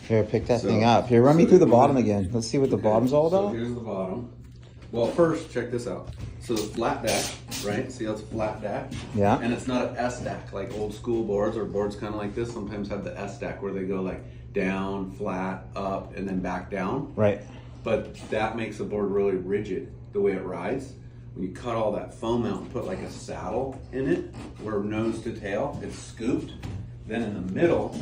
Here, pick that thing up. Here, run me through the bottom again. Let's see what the bottom's all So about. here's the bottom. Well, first, check this out. So the flat deck, right? See how it's flat deck? Yeah. And it's not an S deck like old school boards or boards kind of like this. Sometimes have the S deck where they go like down, flat, up, and then back down. Right. But that makes the board really rigid the way it rides. When you cut all that foam out and put like a saddle in it, where nose to tail, it's scooped. Then in the middle,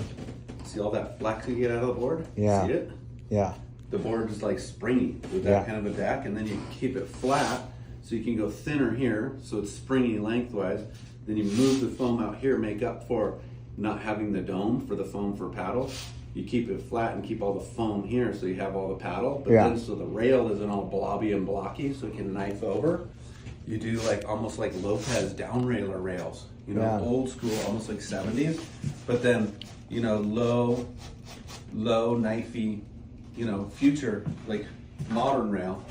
see all that flex you get out of the board? Yeah. See it? Yeah. The board is like springy with that kind of a deck, and then you keep it flat so you can go thinner here, so it's springy lengthwise. Then you move the foam out here, make up for not having the dome for the foam for paddle. You keep it flat and keep all the foam here so you have all the paddle, but then so the rail isn't all blobby and blocky so it can knife over. You do like almost like Lopez down railer rails, you know, old school, almost like 70s, but then, you know, low, knifey, you know, future, like modern rail,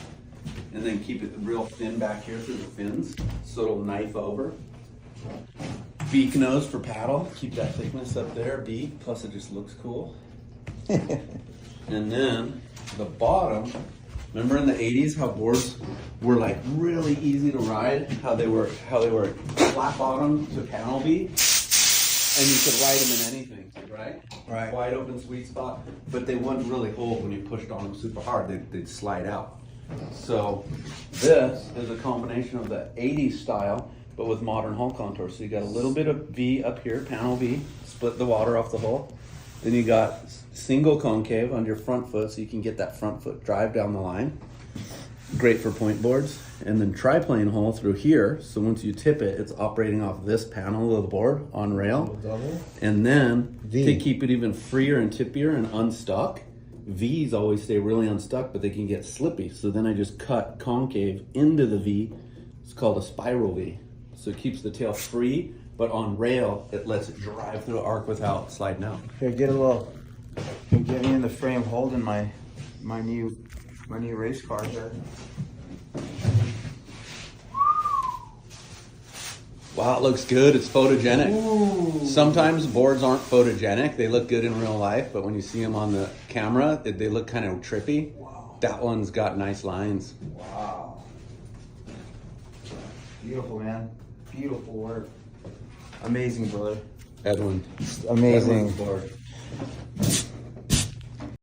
and then keep it real thin back here through the fins so it'll knife over. Beak nose for paddle, keep that thickness up there, beak, plus it just looks cool. And then the bottom, remember in the 80s how boards were like really easy to ride, how they were flat bottom to panel beat, and you could ride them in anything, right? Right. Wide open sweet spot, but they wouldn't really hold when you pushed on them super hard. They'd slide out. So this is a combination of the 80s style, but with modern hull contour. So you got a little bit of V up here, panel V, split the water off the hull. Then you got single concave on your front foot, so you can get that front foot drive down the line. Great for point boards. And then triplane hull through here, so once you tip it, it's operating off this panel of the board on rail. And then to keep it even freer and tippier and unstuck, V's always stay really unstuck, but they can get slippy. So then I just cut concave into the V. It's called a spiral V. So it keeps the tail free, but on rail, it lets it drive through an arc without sliding out. Here, get me in the frame holding my new race car here. Wow, it looks good. It's photogenic. Ooh. Sometimes boards aren't photogenic. They look good in real life, but when you see them on the camera, they look kind of trippy. Wow. That one's got nice lines. Wow. Beautiful, man. Beautiful work. Amazing, brother. Edwin. Amazing. Edwin's board.